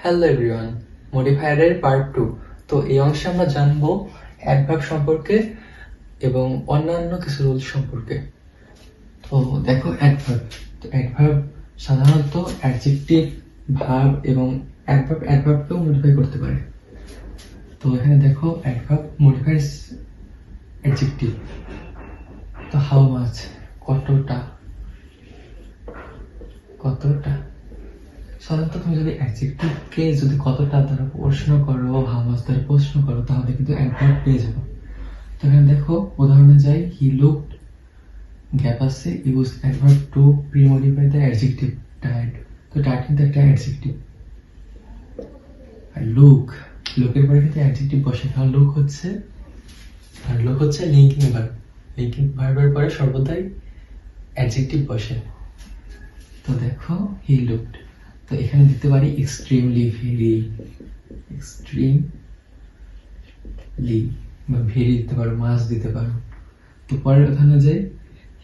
Hello everyone, মডিফায়ারের part 2। তো এই অংশে আমরা জানবো অ্যাডভার্ব সম্পর্কে এবং অন্যান্য কিছু রুলস সম্পর্কে। তো দেখো অ্যাডভার্ব সাধারণত অ্যাডজেক্টিভ, ভার্ব এবং অ্যাডভার্বকেও মডিফাই করতে পারে। তো এখানে দেখো অ্যাডভার্ব মডিফাইস অ্যাডজেক্টিভ। তো হাউ মাচ, কতটা। সাধারণত তুমি যদি অ্যাডজেক্টিভকে যদি কতটা দ্বারা প্রশ্ন করো, হাউ মাচ দ্বারা প্রশ্ন করো, তাহলে কিন্তু অ্যাডভার্ব পেয়ে যাবো। তো এখানে দেখো উদাহরণে যাই, হি লুকড, গ্যাপ আছে, use adverb to premodify the adjective tired. তো টায়ার্ড কিন্তু একটা অ্যাডজেক্টিভ। আর লুকের পরে কিন্তু অ্যাডজেক্টিভ বসে, কারণ লুক হচ্ছে লিঙ্কিং ভার্ব। লিঙ্কিং ভার্বের পরে সর্বদাই অ্যাডজেক্টিভ বসে। তো দেখো হি লুকড, তো এখানে দিতে পারি এক্সট্রিমলি, ভেরি, এক্সট্রিমলি বা ভেরি দিতে পারো, মাস দিতে পারো। তো পরের ওখানে যে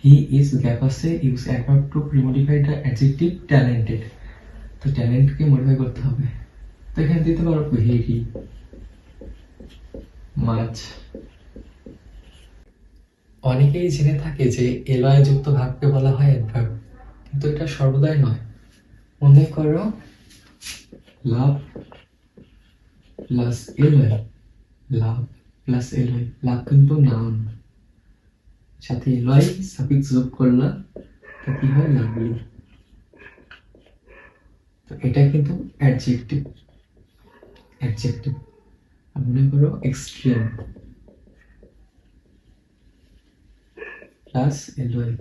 হি ইজ, গ্যাপ আছে, use adverb to premodify the adjective talented. তো ট্যালেন্টকে মডিফাই করতে হবে। তো এখানে দিতে পারো ভেরি, মাচ। অনেকেই জেনে থাকে যে এলয় যুক্ত ভাবকে বলা হয় অ্যাডভার্ব, কিন্তু এটা সর্বদাই নয়। মনে করো লাভ প্লাস এলয়, লাভ কিন্তু নাউন, সাথে এলয় সাফিক্স যোগ করলাম, তো কি হয়, লাভলি। তো এটা কিন্তু অ্যাডজেক্টিভ। মনে করো এক্সট্রিম প্লাস এলয়,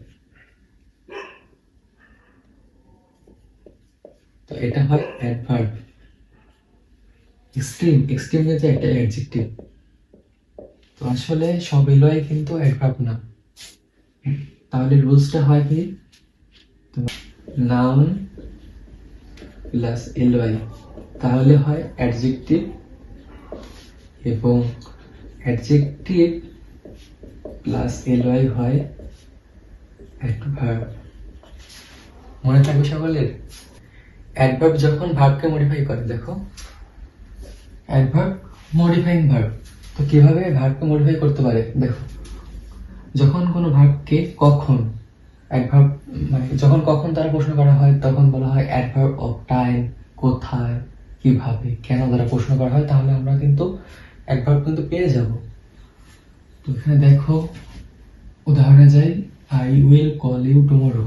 তো এটা হয় অ্যাডভার্ব। এক্সট্রিম কিন্তু একটা অ্যাডজেক্টিভ। তো আসলে সব এলয় কিন্তু অ্যাডভার্ব না। তাহলে রুলসটা হয় কি, নাউন প্লাস এলয় তাহলে হয় অ্যাডজেক্টিভ, এবং অ্যাডজেক্টিভ প্লাস এলয় হয় অ্যাডভার্ব। মনে থাকবে সকলের? অ্যাডভার্ব যখন ভার্বকে মডিফাই করে, দেখো অ্যাডভার্ব মডিফাইং ভার্ব। তো কিভাবে ভার্বকে মডিফাই করতে পারে দেখো, যখন কোনো ভার্বকে কখন অ্যাডভার্ব মানে যখন কখন তারা প্রশ্ন করা হয়, তখন বলা হয় অ্যাডভার্ব অফ টাইম, কোথায়, কিভাবে, কেন দ্বারা প্রশ্ন করা হয়, তাহলে আমরা কিন্তু অ্যাডভার্ব কিন্তু পেয়ে যাব। তো এখানে দেখো উদাহরণে যাই, I will call you tomorrow.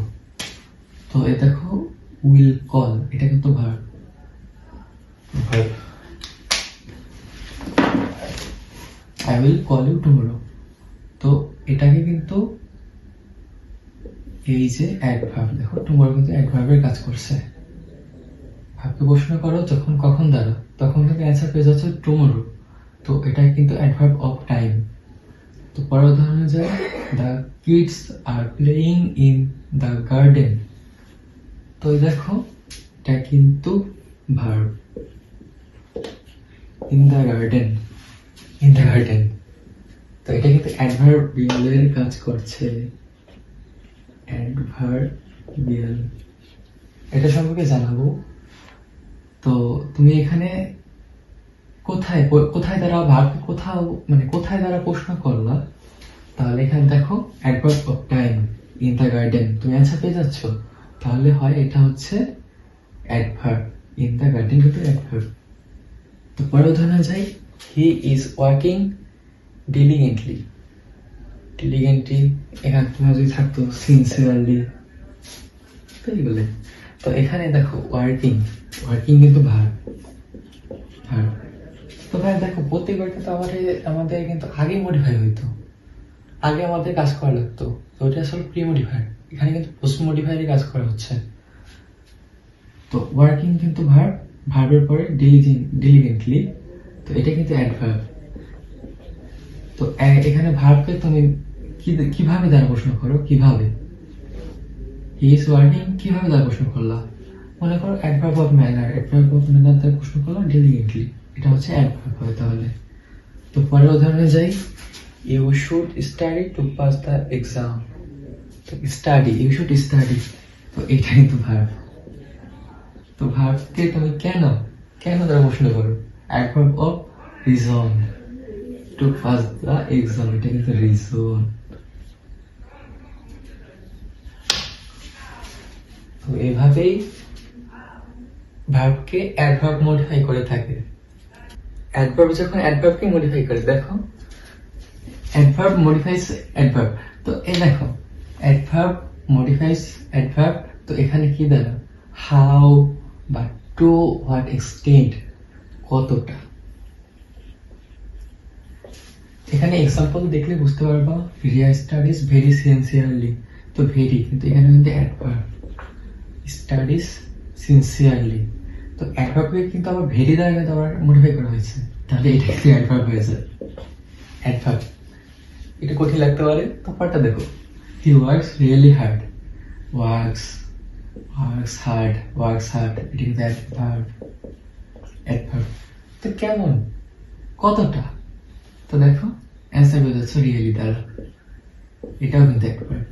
তো এ দেখো উইল কল, এটা কিন্তু verb. I will call you tomorrow, তো এটাকে কিন্তু এই যে অ্যাডভার্ব, দেখো টুমরো কিন্তু অ্যাডভার্বের কাজ করছে। ভাবকে প্রশ্ন করো যখন কখন দ্বারা, তখন কিন্তু অ্যান্সার পেয়ে যাচ্ছে টুমরো। তো এটা কিন্তু অ্যাডভার্ব অফ টাইম। তো পরের উদাহরণে যায়, the kids are playing in the garden. তো দেখো এটা কিন্তু ভার্ব, ইন দ্য গার্ডেন। তো এটা কিন্তু অ্যাডভার্বিয়ালের কাজ করছে, অ্যাডভার্বিয়াল। এটা সম্পর্কে জানাবো। তো তুমি এখানে কোথায় দ্বারা ভার্বকে কোথায় দ্বারা প্রশ্ন করলা, তাহলে এখানে দেখো adverb of time, in the garden, তুমি অ্যান্সার পেয়ে যাচ্ছ। তাহলে হয় এটা হচ্ছে অ্যাডভার্ব, ইন দ্য গার্ডেন কিন্তু অ্যাডভার্ব। তো পরের উদাহরণে যাই, হি ইজ ওয়ার্কিং ডিলিগেন্টলি। এখানে তোমার যদি থাকতো সিনসিয়ারলি, তো এইগুলো। তো এখানে দেখো ওয়ার্কিং কিন্তু ভার্ব। তো ভাই দেখো প্রত্যেকবারটা তো আমাদের কিন্তু আগে মডিফাই হইতো, আগে আমাদের কাজ করা লাগতো। তো ওটা আসলে প্রি মডিফায়ার, এখানে কিন্তু পোস্ট মডিফায়ারই কাজ করা হচ্ছে। তো ওয়ার্কিং কিন্তু ভার্বের পরে ডিলিগেন্টলি, তো এটা কিন্তু অ্যাডভার্ব। তো এখানে ভার্বকে তুমি কিভাবে দ্বারা প্রশ্ন করো, কিভাবে হি ইজ ওয়ার্কিং কিভাবে দ্বারা প্রশ্ন করলা, মনে করো অ্যাডভার্ব অফ ম্যানার দ্বারা প্রশ্ন করলো ডিলিগেন্টলি, এটা হচ্ছে অ্যাডভার্ব হয় তাহলে। তো পরের উদাহরণে যাই, you should study to pass the exam. তো ইউ শুড স্টাডি, তো এটা কিন্তু ভার্ব। তো ভার্বকে তুমি কেন কেন তারা প্রশ্ন করো? Adverb of reason, to pass the exam, এটা কিন্তু রিজন। তো এভাবেই ভার্বকে অ্যাডভার্ব মডিফাই করে থাকে। অ্যাডভার্ব যখন অ্যাডভার্বকে মডিফাই করে, দেখো অ্যাডভার্ব মডিফাইস অ্যাডভার্ব। তো এই দেখো অ্যাডভার্ব মডিফাইস অ্যাডভার্ব, তো এখানে কি দেয়? হাউ বা টু হোয়াট এক্সটেন্ট, কতটা। এখানে এক্সাম্পল দেখলে বুঝতে পারবা। রিয়া স্টাডিজ ভেরি সিনসিয়ারলি, তো ভেরি কিন্তু এখানে কিন্তু অ্যাডভার্ব, স্টাডিজ সিনসিয়ারলি, তো অ্যাডভার্বকে কিন্তু আবার ভেরি দ্বারা কিন্তু আবার মডিফাই করা হয়েছে, তাহলে এটা কিন্তু অ্যাডভার্ব হয়েছে। অ্যাডভার্ব এটা কঠিন লাগতে পারে, তো পার্টটা দেখো। He works really hard, works hard, এটা কিন্তু অ্যাডভার্ব। তো কেমন, কতটা, তো দেখো অ্যান্সার হয়ে যাচ্ছে রিয়েলি দ্বারা, এটাও কিন্তু অ্যাডভার্ব।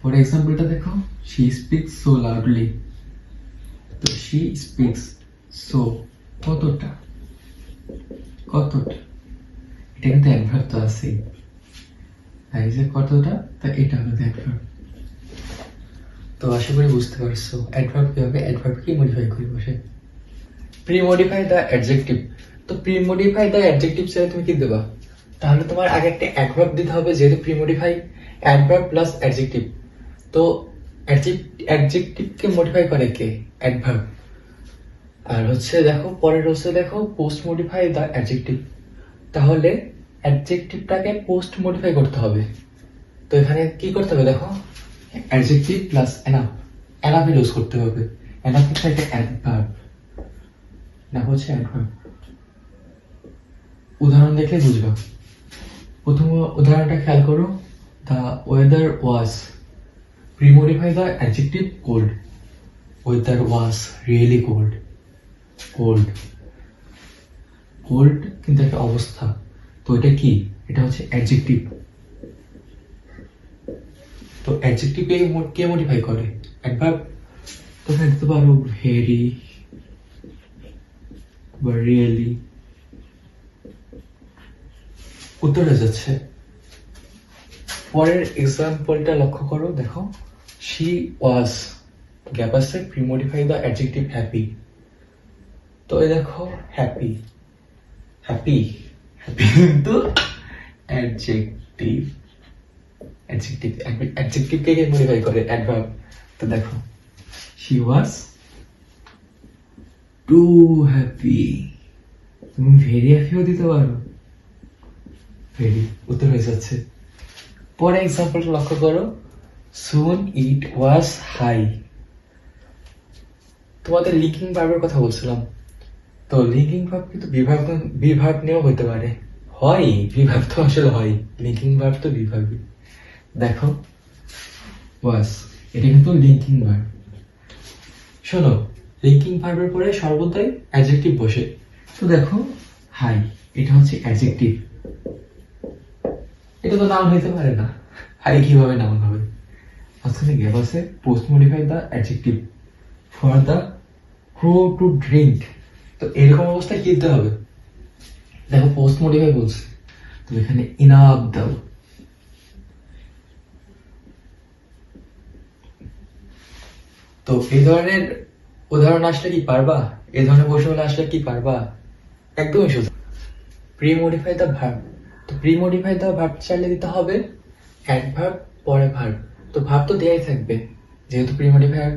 ফর এক্সাম্পলটা দেখো, শি স্পিক্স সো লাউডলি, তো শি স্পিক্স সো, কতটা, এটা কিন্তু অ্যাডভার্ব তো আছেই, তাই যে কতটা, তা এটা হলো অ্যাডভার্ব। তো আশা করি বুঝতে পারছো অ্যাডভার্ব কিভাবে অ্যাডভার্বকে মডিফাই করে বসে। প্রি মডিফাই দ্য অ্যাডজেক্টিভ, তো প্রি মডিফাই দ্য অ্যাডজেক্টিভ ছেড়ে তুমি কি দেবা? তাহলে তোমার আগে একটা অ্যাডভার্ব দিতে হবে, যেহেতু pre modify adverb plus adjective. তো অ্যাডজেক্টিভকে মডিফাই করে কে? অ্যাডভার্ব। আর হচ্ছে দেখো পরের হচ্ছে দেখো পোস্ট মডিফাই দ্য অ্যাডজেক্টিভ, তাহলে অ্যাডজেক্টিভটাকে পোস্ট মডিফাই করতে হবে। তো এখানে কি করতে হবে দেখো, অ্যাডজেক্টিভ প্লাস এনাফ ইউজ করতে হবে। এনাফ হচ্ছে একটা অ্যাডভার্ব, না হচ্ছে অ্যাডভার্ব। উদাহরণ দেখলে বুঝবা। প্রথম উদাহরণটা খেয়াল করো, the weather was, premodify the adjective cold, weather was really cold, কিন্তু একটা অবস্থা, তো এটা কি? এটা হচ্ছে অ্যাডজেক্টিভ। তো অ্যাডজেক্টিভ কে মডিফাই করে? অ্যাডভার্ব। তো এখানে দিতে পারো ভেরি বা রিয়েলি, উত্তর হয়ে যাচ্ছে। পরের এক্সাম্পলটা লক্ষ্য করো, দেখো শি ওয়াজ, গ্যাপ আছে, প্রিমডিফাই দ্য অ্যাডজেক্টিভ হ্যাপি, তো এই দেখো হ্যাপি কিন্তু অ্যাডজেক্টিভকে কে মডিফাই করে? অ্যাডভার্ব। তো দেখো শি ওয়াজ টু হ্যাপি, তুমি ভেরি হ্যাপিও দিতে পারো, ভেরি, উত্তর হয়ে যাচ্ছে। পরে এক্সাম্পলটা লক্ষ্য করো, সুন ইট ওয়াজ হাই, তোমাদের লিঙ্কিং ভার্বের কথা বলছিলাম। তো লিঙ্কিং ভার্ব কিন্তু বিভাগ নিয়েও হইতে পারে, হয় বিভাগ তো আসলে হয়, লিঙ্কিং ভার্ব তো বিভাগই। দেখো ওয়াজ, এটা কিন্তু লিঙ্কিং ভার্ব। শোনো, লিঙ্কিং ভার্বের পরে সর্বদাই অ্যাডজেক্টিভ বসে। তো দেখো হাই, এটা হচ্ছে অ্যাডজেক্টিভ, এটা তো নাউন হইতে পারে না, হাই কিভাবে নাউন হবে? মাঝখানে গ্যাপ আছে, post modify the adjective for the crow to drink, তো এরকম অবস্থায় কি দিতে হবে? দেখো পোস্ট মডিফাই বলছে, তো এখানে ইনাফ দাও। তো এই ধরনের উদাহরণ আসলে কি পারবা? এই ধরনের প্রশ্ন আসলে কি পারবা? একদমই সোজা। প্রি মডিফাই দ্য ভার্ব, তো প্রি মডিফাই দ্য ভার্ব চাইলে দিতে হবে অ্যাডভার্ব পরে ভার্ব, তো ভার্ব তো দেয়াই থাকবে যেহেতু প্রি মডিফায়ার,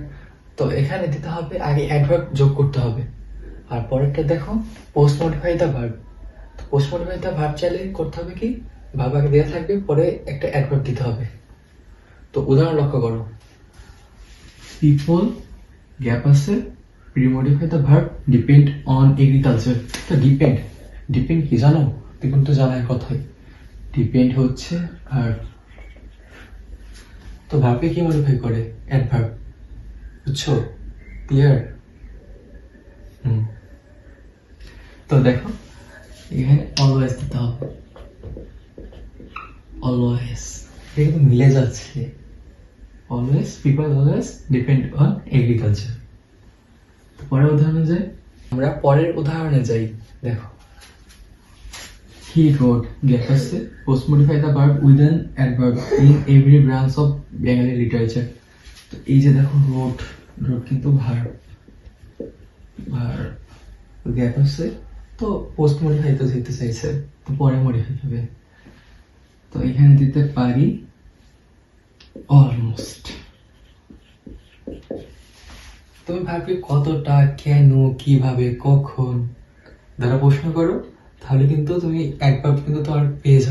তো এখানে দিতে হবে আগে অ্যাডভার্ব যোগ করতে হবে। আর পরেরটা দেখো পোস্ট মডিফাই দ্য ভার্ব, তো পোস্ট মডিফাই দ্য ভার্ব চাইলে করতে হবে কি, ভার্ব আগে দেওয়া থাকবে, পরে একটা অ্যাডভার্ব দিতে হবে। তো উদাহরণ লক্ষ্য করো, পিপল গ্যাপ আছে, premodify the verb depend on agriculture, তো ডিপেন্ড কি জানো? ডিপেন্ড তো জানার কথাই, ডিপেন্ড হচ্ছে ভার্ব, তো ভার্বকে কি মডিফাই করে? অ্যাডভার্ব, বুঝছো? ক্লিয়ার? তো দেখো এখানে অলওয়েজ দিতে হবে, অলওয়েজ, এটা কিন্তু মিলে যাচ্ছে, always people always depend on agriculture. পরের উদাহরণে যাই, আমরা পরের উদাহরণে যাই। দেখো, হি রোড গ্যাপ আছে, post modify the verb with an adverb in every branch of Bengali literature. তো এই যে দেখো রোড, রোড কিন্তু ভার্ব, গ্যাপ আছে, তো পোস্ট মডিফাই তো দিতে চাইছে, তো পরে মডিফাই হবে। তো এখানে দিতে পারি অলমোস্ট। তুমি ভাববে কতটা, কেন, কিভাবে, কখন, যারা প্রশ্ন করো তাহলে কিন্তু তুমি একবার কিন্তু তোমার পেয়ে যাও।